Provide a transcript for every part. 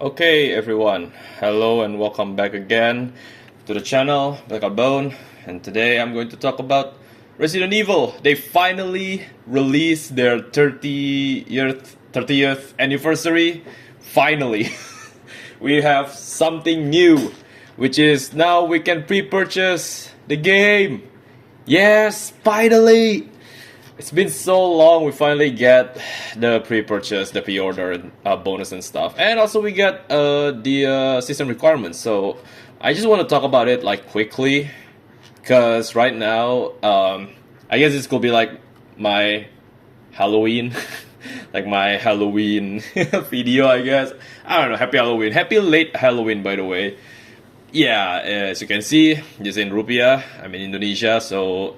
Okay, everyone, hello and welcome back again to the channel, Black Bone. And today I'm going to talk about Resident Evil. They finally released their 30th anniversary. Finally, we have something new, which is now we can pre-purchase the game. Yes, finally! It's been so long. We finally get the pre-purchase, the pre-order bonus and stuff, and also we get the system requirements. So I just want to talk about it like quickly, because right now I guess this could be like my Halloween, like my Halloween video. I guess I don't know. Happy Halloween, happy late Halloween, by the way. Yeah, as you can see, this is in rupiah. I'm in Indonesia, so.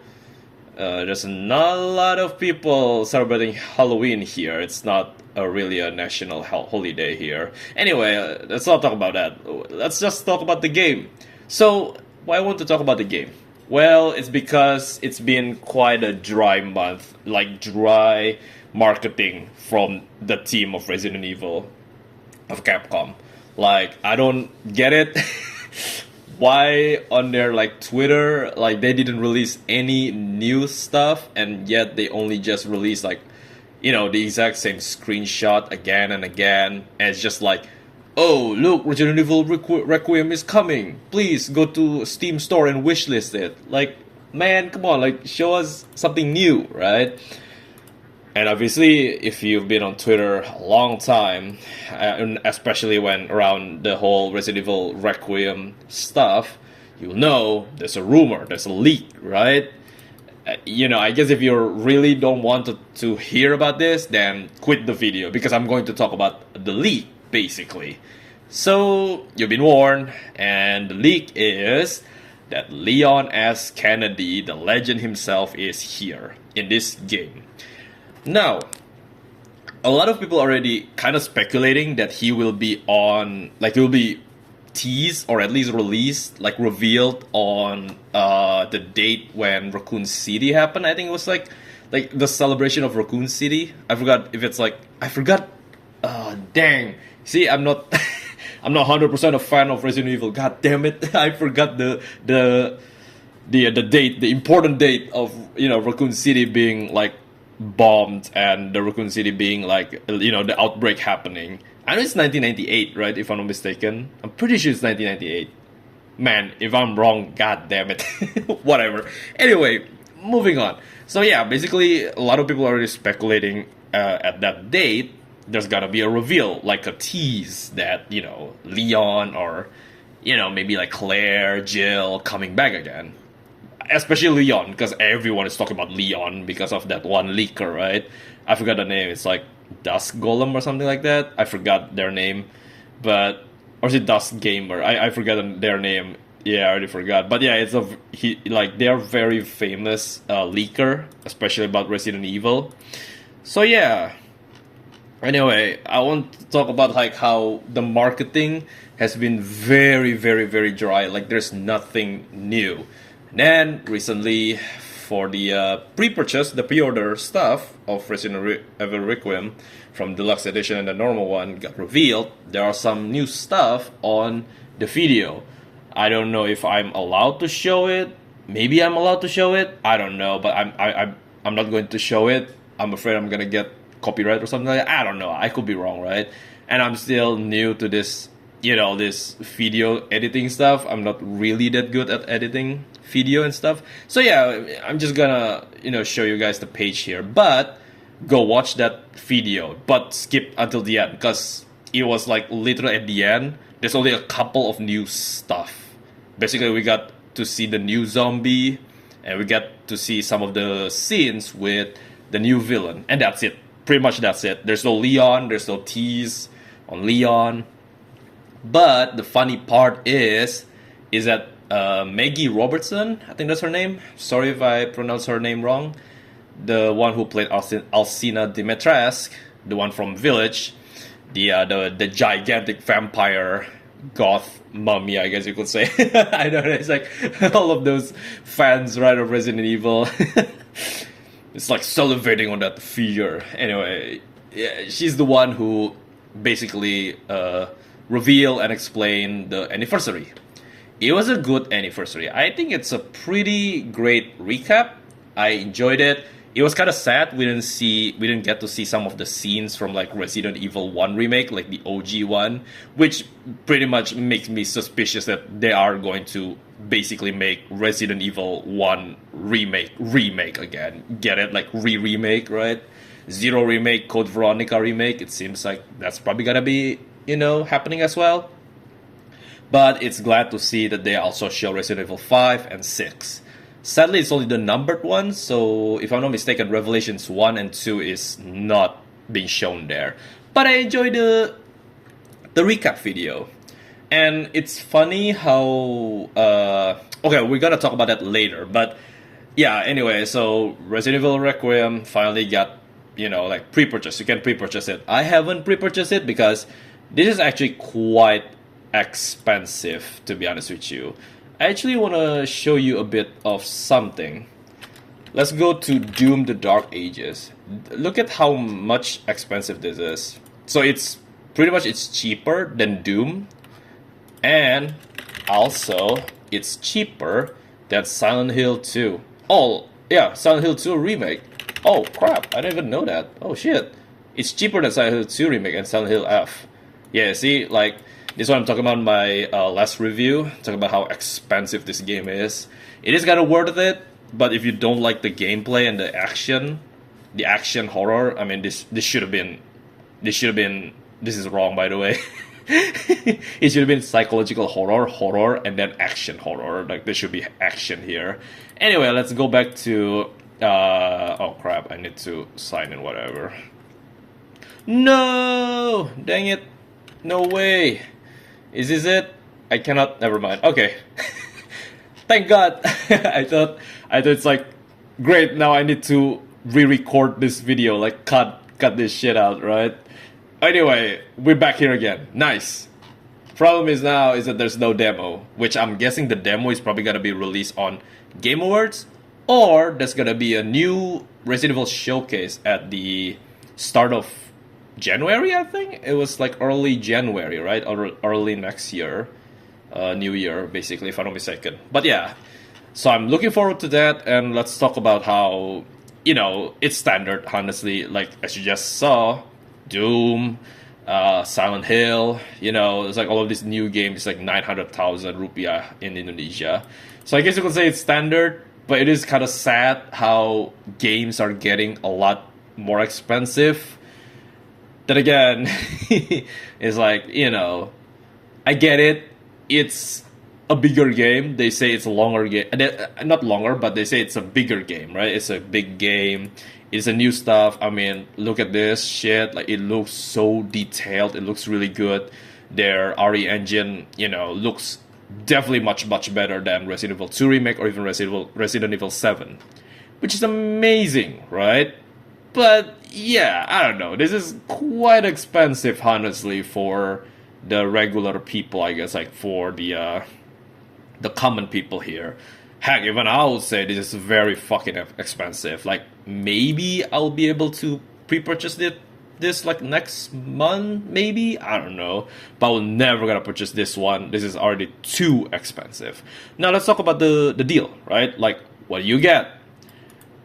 There's not a lot of people celebrating Halloween here. It's not really a national holiday here. Anyway, let's not talk about that. Let's just talk about the game. So, why I want to talk about the game? Well, it's because it's been quite a dry month, like dry marketing from the team of Resident Evil, of Capcom. Like, I don't get it. Why on their like Twitter, like they didn't release any new stuff, and yet they only just released like, you know, the exact same screenshot again and again, and it's just like, oh look, Resident Evil Requiem is coming, please go to Steam store and wishlist it. Like, man, come on, like show us something new, right? And obviously, if you've been on Twitter a long time, and especially when around the whole Resident Evil Requiem stuff, you'll know there's a rumor, there's a leak, right? You know, I guess if you really don't want to hear about this, then quit the video, because I'm going to talk about the leak, basically. So, you've been warned, and the leak is that Leon S. Kennedy, the legend himself, is here in this game. Now, a lot of people already kind of speculating that he will be on, like he will be teased or at least released, like revealed on the date when Raccoon City happened. I think it was like the celebration of Raccoon City. I forgot if it's like, I forgot. Dang. See, I'm not, I'm not 100% a fan of Resident Evil. God damn it, I forgot the date, the important date of, you know, Raccoon City being like bombed and the Raccoon City being like, you know, the outbreak happening. I know it's 1998, right, if I'm not mistaken. I'm pretty sure it's 1998. Man, if I'm wrong, god damn it. Whatever. Anyway, moving on. So yeah, basically a lot of people are already speculating at that date there's gonna be a reveal, like a tease that, you know, Leon or, you know, maybe like Claire, Jill coming back again. Especially Leon, because everyone is talking about Leon because of that one leaker, right? I forgot the name. It's like Dusk Golem or something like that. I forgot their name, but or is it Dusk Gamer? I forgot their name. Yeah, I already forgot. But yeah, it's like they're very famous leaker, especially about Resident Evil. So yeah. Anyway, I want to talk about like how the marketing has been very, very, very dry. Like there's nothing new. And then recently, for the pre-purchase, the pre-order stuff of Resident Evil Requiem from Deluxe Edition and the normal one got revealed. There are some new stuff on the video. I don't know if I'm allowed to show it. Maybe I'm allowed to show it. I don't know, but I'm not going to show it. I'm afraid I'm gonna get copyright or something like that. I don't know. I could be wrong, right? And I'm still new to this, you know, this video editing stuff. I'm not really that good at editing video and stuff. So yeah, I'm just gonna, you know, show you guys the page here, but go watch that video, but skip until the end, because it was like literally at the end there's only a couple of new stuff. Basically we got to see the new zombie, and we got to see some of the scenes with the new villain, and that's it. Pretty much that's it. There's no Leon, there's no tease on Leon. But the funny part is that Maggie Robertson, I think that's her name. Sorry if I pronounce her name wrong. The one who played Alcina Dimitrescu, the one from Village, the gigantic vampire goth mummy, I guess you could say. I don't know. It's like all of those fans, right, of Resident Evil. It's like salivating on that figure. Anyway, yeah, she's the one who basically reveal and explain the anniversary. It was a good anniversary. I think it's a pretty great recap. I enjoyed it. It was kind of sad we didn't get to see some of the scenes from like Resident Evil 1 remake, like the OG one, which pretty much makes me suspicious that they are going to basically make Resident Evil 1 remake again. Get it? Like remake, right? Zero remake, Code Veronica remake. It seems like that's probably gonna be, happening as well. But it's glad to see that they also show Resident Evil 5 and 6. Sadly, it's only the numbered ones, so if I'm not mistaken, Revelations 1 and 2 is not being shown there. But I enjoyed the recap video. And it's funny how... okay, we're gonna talk about that later, but yeah, anyway, so Resident Evil Requiem finally got, like pre-purchase. You can pre-purchase it. I haven't pre-purchased it because this is actually quite expensive, to be honest with you. I actually want to show you a bit of something. Let's go to Doom the Dark Ages. Look at how much expensive this is. So it's pretty much it's cheaper than Doom, and also it's cheaper than Silent Hill 2. Oh yeah, Silent Hill 2 remake. Oh crap, I didn't even know that. Oh shit, it's cheaper than Silent Hill 2 remake and Silent Hill F. Yeah, see, like this is what I'm talking about in my last review, talking about how expensive this game is. It is kind of worth it, but if you don't like the gameplay and the action horror, I mean, this should have been, this is wrong, by the way. It should have been psychological horror, and then action horror. Like, there should be action here. Anyway, let's go back to, oh crap, I need to sign in whatever. No! Dang it. No way. Is this it? I cannot. Never mind. Okay. Thank God. I thought it's like great. Now I need to re-record this video. Like cut this shit out, right? Anyway, we're back here again. Nice. Problem is now is that there's no demo, which I'm guessing the demo is probably gonna be released on Game Awards, or there's gonna be a new Resident Evil showcase at the start of January, I think it was like early January, right? Or early next year, New Year, basically, if I'm not mistaken. But yeah, so I'm looking forward to that, and let's talk about how it's standard. Honestly, like as you just saw, Doom, Silent Hill. It's like all of these new games, like 900,000 rupiah in Indonesia. So I guess you could say it's standard, but it is kind of sad how games are getting a lot more expensive. Then again, it's like, I get it. It's a bigger game. They say it's a longer game. Not longer, but they say it's a bigger game, right? It's a big game. It's a new stuff. I mean, look at this shit. Like, it looks so detailed. It looks really good. Their RE engine, looks definitely much, much better than Resident Evil 2 Remake or even Resident Evil 7. Which is amazing, right? But yeah, I don't know. This is quite expensive, honestly, for the regular people, I guess, like for the common people here. Heck, even I would say this is very fucking expensive. Like, maybe I'll be able to pre-purchase this like next month, maybe? I don't know. But I'm never gonna purchase this one. This is already too expensive. Now let's talk about the deal, right? Like, what do you get?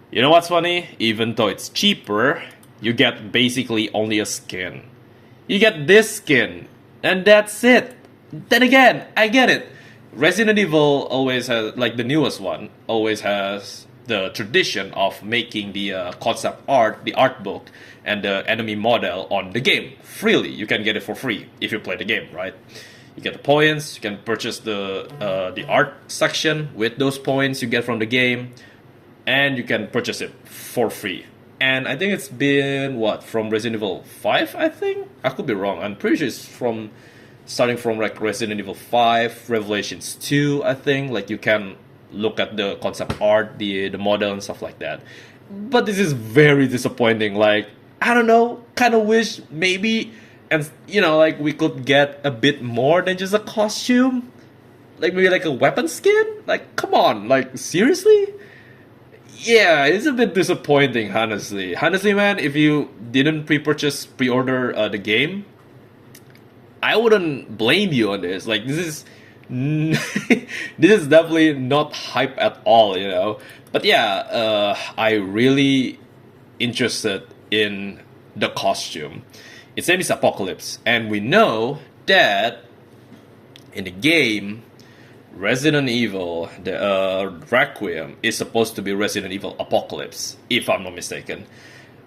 You know what's funny? Even though it's cheaper, you get basically only a skin. You get this skin, and that's it. Then again, I get it. Resident Evil always has, like the newest one, always has the tradition of making the concept art, the art book, and the enemy model on the game freely. You can get it for free if you play the game, right? You get the points. You can purchase the art section with those points you get from the game, and you can purchase it for free. And I think it's been from Resident Evil 5. I think I could be wrong. I'm pretty sure it's starting from like Resident Evil 5, Revelations 2. I think like you can look at the concept art, the model and stuff like that. But this is very disappointing. Like, I don't know, kind of wish maybe, and like we could get a bit more than just a costume. Like maybe like a weapon skin. Like, come on, like seriously. Yeah, it's a bit disappointing, honestly. Honestly, man, if you didn't pre-order the game, I wouldn't blame you on this. Like, this is this is definitely not hype at all, you know. But yeah, I really interested in the costume. Its name is Apocalypse, and we know that in the game, Resident Evil, the Requiem is supposed to be Resident Evil Apocalypse, if I'm not mistaken.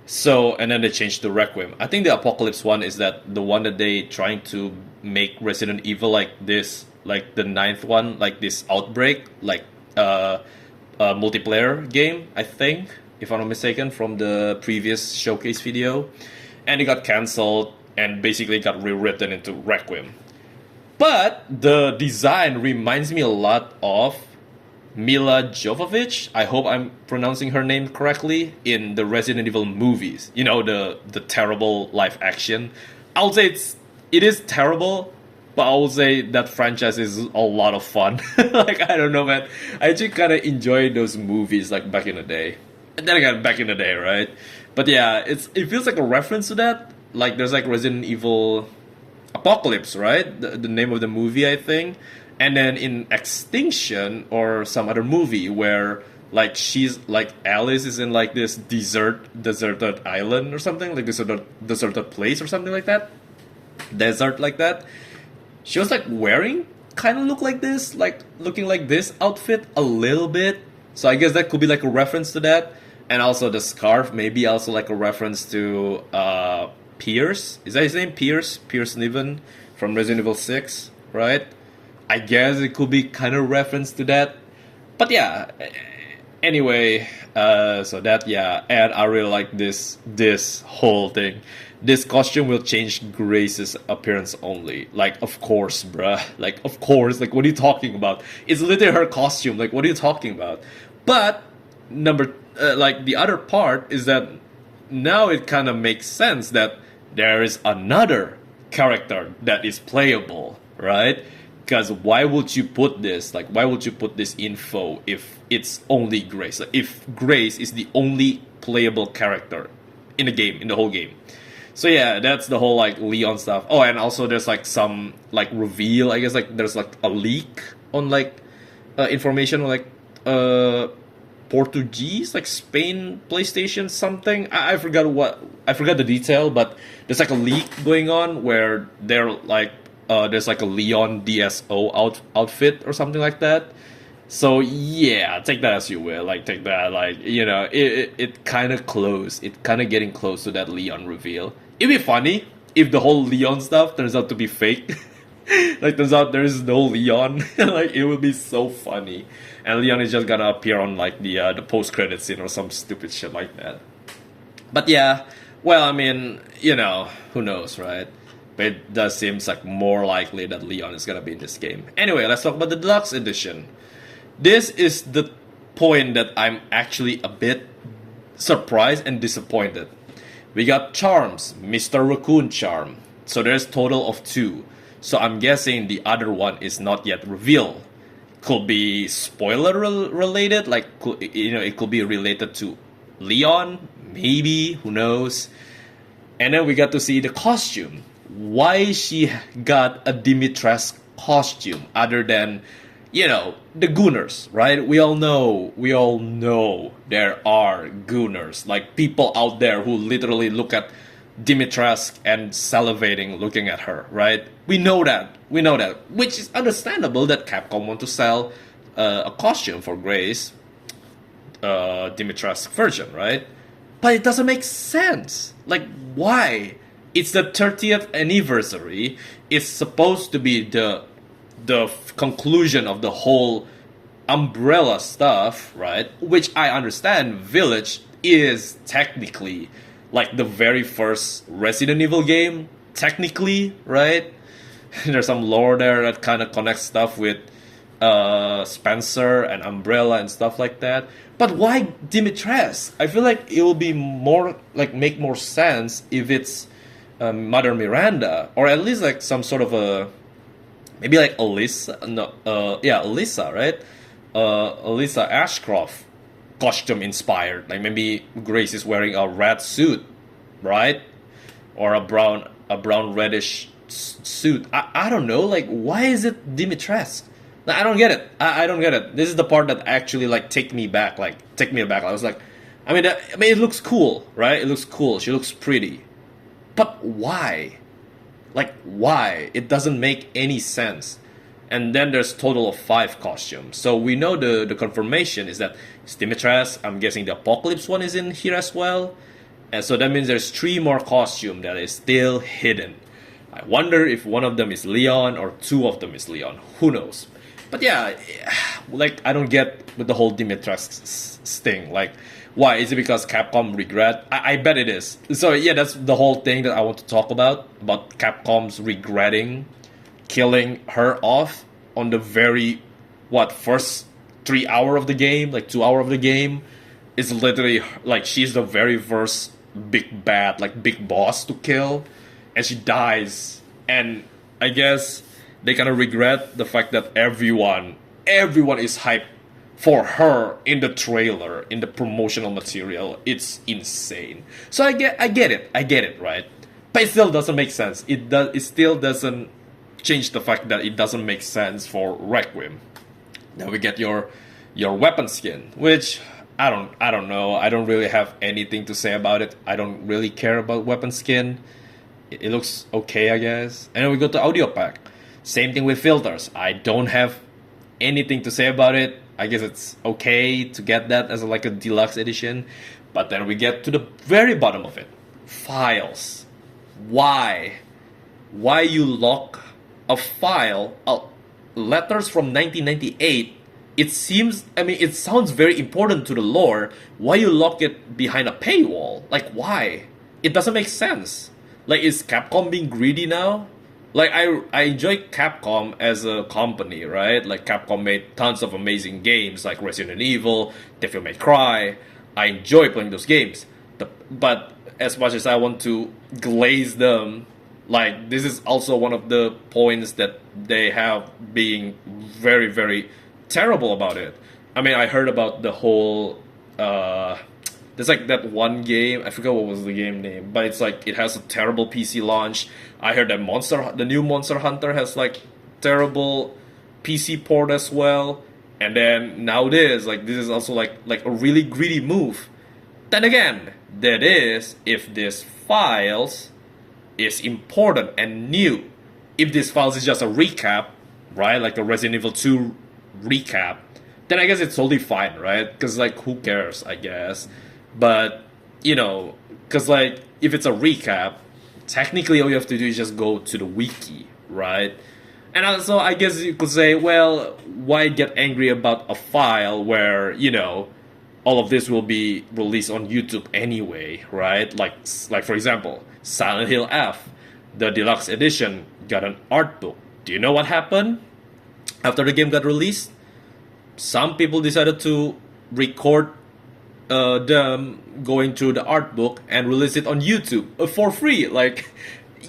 So, and then they changed to Requiem. I think the Apocalypse one is that the one that they trying to make Resident Evil like this, like the ninth one, like this Outbreak, like a multiplayer game, I think, if I'm not mistaken, from the previous showcase video. And it got cancelled and basically got rewritten into Requiem. But the design reminds me a lot of Mila Jovovich. I hope I'm pronouncing her name correctly in the Resident Evil movies. You know, the terrible live action. I would say it is terrible, but I would say that franchise is a lot of fun. Like, I don't know, man. I actually kind of enjoyed those movies like back in the day. And then again, back in the day, right? But yeah, it feels like a reference to that. Like, there's like Resident Evil Apocalypse, right? The name of the movie, I think. And then in Extinction or some other movie where like she's like Alice is in like this deserted island or something, like deserted place or something like that. Desert like that. She was like wearing kind of looking like this outfit a little bit. So I guess that could be like a reference to that. And also the scarf, maybe also like a reference to Pierce. Is that his name? Pierce Niven from Resident Evil 6, right? I guess it could be kind of reference to that. But yeah, anyway, so that, yeah, and I really like this whole thing. This costume will change Grace's appearance only. Like, of course, bruh. Like, of course. Like, what are you talking about? It's literally her costume. Like, what are you talking about? But like the other part is that now it kind of makes sense that there is another character that is playable, right? Because why would you put this? Like, why would you put this info if it's only Grace? Like, if Grace is the only playable character in the game, in the whole game. So yeah, that's the whole like Leon stuff. Oh, and also there's like some like reveal. I guess like there's like a leak on like information on like Portuguese, like Spain PlayStation something. I forgot the detail, but there's like a leak going on where they're like there's like a Leon DSO outfit or something like that. So yeah, take that as you will. Like, take that, like, you know, it kind of close. It kind of getting close to that Leon reveal. It'd be funny if the whole Leon stuff turns out to be fake. Like, turns out there is no Leon. Like, it would be so funny. And Leon is just gonna appear on like the post-credit scene or some stupid shit like that. But yeah, well, I mean, you know, who knows, right? But it does seem like more likely that Leon is gonna be in this game. Anyway, let's talk about the deluxe edition. This is the point that I'm actually a bit surprised and disappointed. We got charms, Mr. Raccoon charm. So there's total of 2. So I'm guessing the other one is not yet revealed. Could be spoiler related, like, you know, it could be related to Leon, maybe, who knows. And then we got to see the costume. Why she got a Dimitrescu costume other than, you know, the gooners, right? We all know there are gooners, like people out there who literally look at Dimitrescu and salivating looking at her, right? We know that, which is understandable that Capcom want to sell a costume for Grace, Dimitrescu version, right? But it doesn't make sense. Like, why? It's the 30th anniversary. It's supposed to be the conclusion of the whole Umbrella stuff, right? Which I understand Village is technically like the very first Resident Evil game, technically, right? There's some lore there that kind of connects stuff with Spencer and Umbrella and stuff like that. But why Dimitrescu? I feel like it will be more, like, make more sense if it's Mother Miranda, or at least like some sort of a, maybe like Alyssa, Alyssa, right? Alyssa Ashcroft costume inspired. Like, maybe Grace is wearing a red suit, right? Or a brown reddish suit. I don't know. Like, why is it Dimitrescu? Like, I don't get it. I don't get it. This is the part that actually like take me back. Like, take me aback. I was like, I mean, it looks cool, right? It looks cool. She looks pretty, but why? Like, why? It doesn't make any sense. And then there's total of 5 costumes. So we know the confirmation is that it's Dimitrescu. I'm guessing the Apocalypse one is in here as well. And so that means there's 3 more costumes that is still hidden. I wonder if one of them is Leon or 2 of them is Leon. Who knows? But yeah, like, I don't get with the whole Dimitrescu thing. Like, why? Is it because Capcom regret? I bet it is. So yeah, that's the whole thing that I want to talk about Capcom's regretting killing her off on the very, first 3 hour of the game, like 2 hour of the game. Is literally, like, she's the very first big bad, like, big boss to kill, and she dies. And I guess they kind of regret the fact that everyone is hyped for her in the trailer, in the promotional material. It's insane. So I get it, right? But it still doesn't make sense. It still doesn't change the fact that it doesn't make sense for Requiem. Now we get your weapon skin, which I don't know. I don't really have anything to say about it. I don't really care about weapon skin. It looks okay, I guess. And then we go to audio pack. Same thing with filters. I don't have anything to say about it. I guess it's okay to get that as like a deluxe edition. But then we get to the very bottom of it. Files. Why? Why you lock a file, letters from 1998? It seems, it sounds very important to the lore. Why you lock it behind a paywall? Like, why? It doesn't make sense. Like, is Capcom being greedy now? Like, I enjoy Capcom as a company, right? Like, Capcom made tons of amazing games, like Resident Evil, Devil May Cry. I enjoy playing those games. But as much as I want to glaze them, like, this is also one of the points that they have being very, very terrible about it. I heard about the whole there's like that one game, I forgot what was the game name, but it's like it has a terrible PC launch. I heard that the new Monster Hunter has like terrible PC port as well. And then now this is also like a really greedy move. Then again, that is if this files is important and new. If this files is just a recap, right, like a Resident Evil 2 recap, then I guess it's totally fine, right? Because, like, who cares, I guess. But, because, like, if it's a recap, technically all you have to do is just go to the wiki, right? And also, I guess you could say, well, why get angry about a file where, all of this will be released on YouTube anyway, right? Like for example, Silent Hill F, the deluxe edition, got an art book. Do you know what happened after the game got released? Some people decided to record them going through the art book and release it on YouTube for free. Like,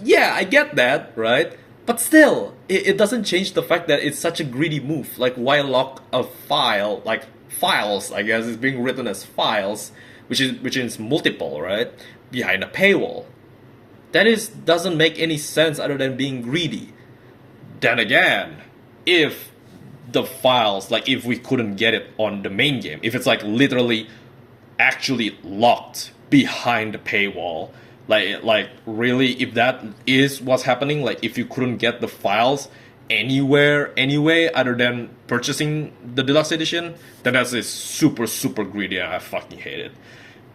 yeah, I get that, right? But still, it doesn't change the fact that it's such a greedy move. Like, why lock a file, like files, I guess it's being written as files, which is multiple, right, behind a paywall? That doesn't make any sense other than being greedy. Then again, if the files, like if we couldn't get it on the main game, if it's like literally actually locked behind the paywall, like really, if that is what's happening, like if you couldn't get the files anyway other than purchasing the deluxe edition, then that's super greedy and I fucking hate it.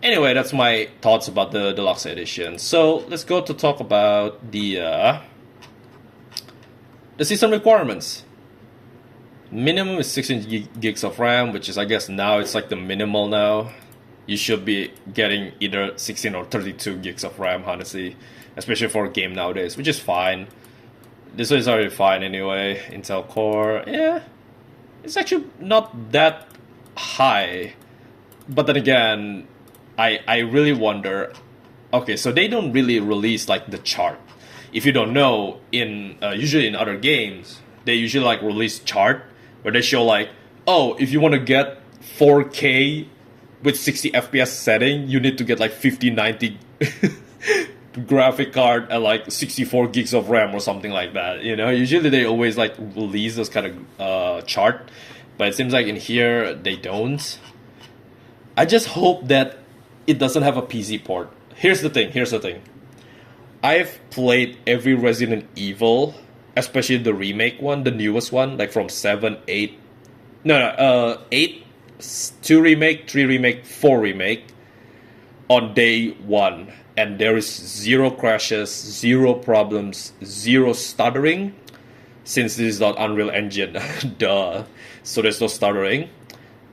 Anyway, that's my thoughts about the deluxe edition. So let's go to talk about the system requirements. Minimum is 16 gigs of RAM, which is, I guess now it's like the minimal now. You should be getting either 16 or 32 gigs of RAM, honestly, especially for a game nowadays, which is fine. This one is already fine anyway. Intel Core, yeah, it's actually not that high. But then again, I really wonder, okay, so they don't really release like the chart. If you don't know, usually in other games, they usually like release chart where they show like, oh, if you want to get 4K with 60 FPS setting, you need to get like 5090 graphic card at like 64 gigs of RAM or something like that. You know, usually they always like release this kind of chart, but it seems like in here they don't. I just hope that it doesn't have a PC port. Here's the thing. I've played every Resident Evil, especially the remake one, the newest one, like from 7, 8. No, 8, 2 remake, 3 remake, 4 remake on day 1. And there is 0 crashes, 0 problems, 0 stuttering. Since this is not Unreal Engine, duh. So there's no stuttering.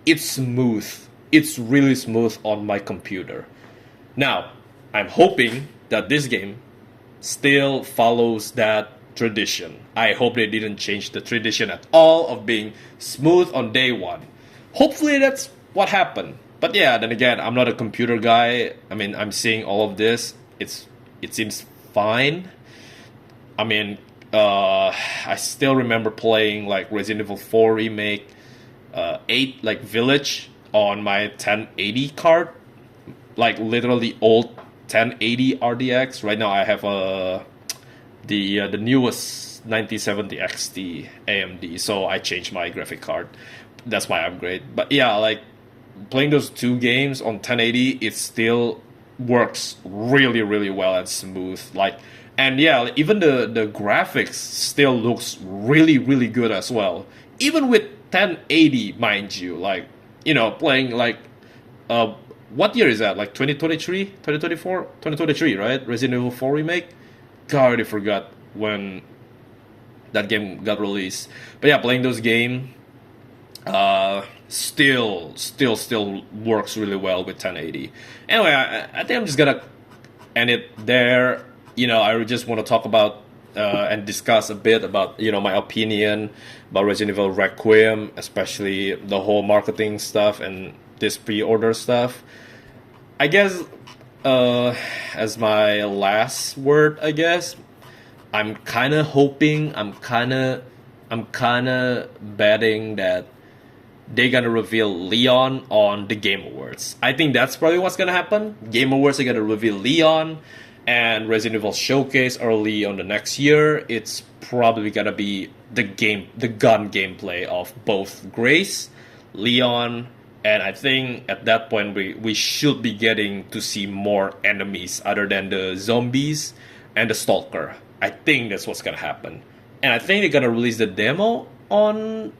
It's smooth. It's really smooth on my computer. Now, I'm hoping that this game still follows that tradition. I hope they didn't change the tradition at all of being smooth on day 1. Hopefully that's what happened. But yeah, then again, I'm not a computer guy. I mean, I'm seeing all of this. It seems fine. I mean, I still remember playing like Resident Evil 4 remake, 8 like Village on my 1080 card, like literally old 1080 RDX. Right now I have the newest 9070 XT AMD, so I changed my graphic card. That's my upgrade. But yeah, like playing those 2 games on 1080, it still works really, really well and smooth. Like, and yeah, even the graphics still looks really, really good as well. Even with 1080, mind you, like, you know, playing like what year is that? Like 2023, 2024, 2023, right? Resident Evil 4 remake. God, I already forgot when that game got released. But yeah, playing those games still works really well with 1080. Anyway, I think I'm just gonna end it there. You know, I just want to talk about and discuss a bit about, you know, my opinion about Resident Evil Requiem, especially the whole marketing stuff and this pre-order stuff. I guess as my last word, I guess I'm kind of hoping, I'm kind of betting that they're gonna reveal Leon on the Game Awards. I think that's probably what's gonna happen. Game Awards are gonna reveal Leon, and Resident Evil Showcase early on the next year. It's probably gonna be the gun gameplay of both Grace, Leon, and I think at that point we should be getting to see more enemies other than the zombies and the Stalker. I think that's what's gonna happen. And I think they're gonna release the demo on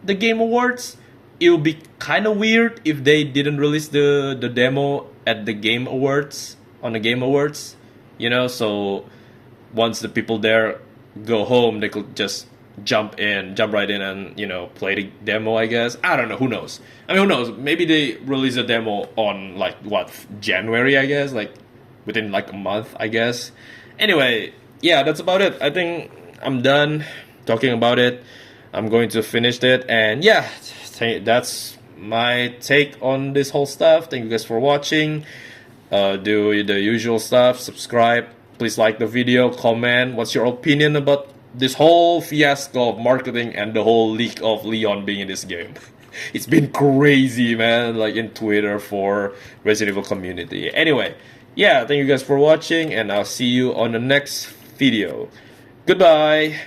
the Game Awards. It would be kind of weird if they didn't release the demo at the Game Awards, on the Game Awards, you know, so once the people there go home, they could just jump right in and, you know, play the demo, I guess. I don't know, who knows? I mean, who knows? Maybe they release a demo on, like, what, January, I guess? Like, within, like, a month, I guess. Anyway, yeah, that's about it. I think I'm done talking about it. I'm going to finish it, and yeah, that's my take on this whole stuff. Thank you guys for watching. Do the usual stuff, subscribe, please like the video, comment what's your opinion about this whole fiasco of marketing and the whole leak of Leon being in this game. It's been crazy, man, like in Twitter for Resident Evil community. Anyway, yeah, thank you guys for watching, and I'll see you on the next video. Goodbye.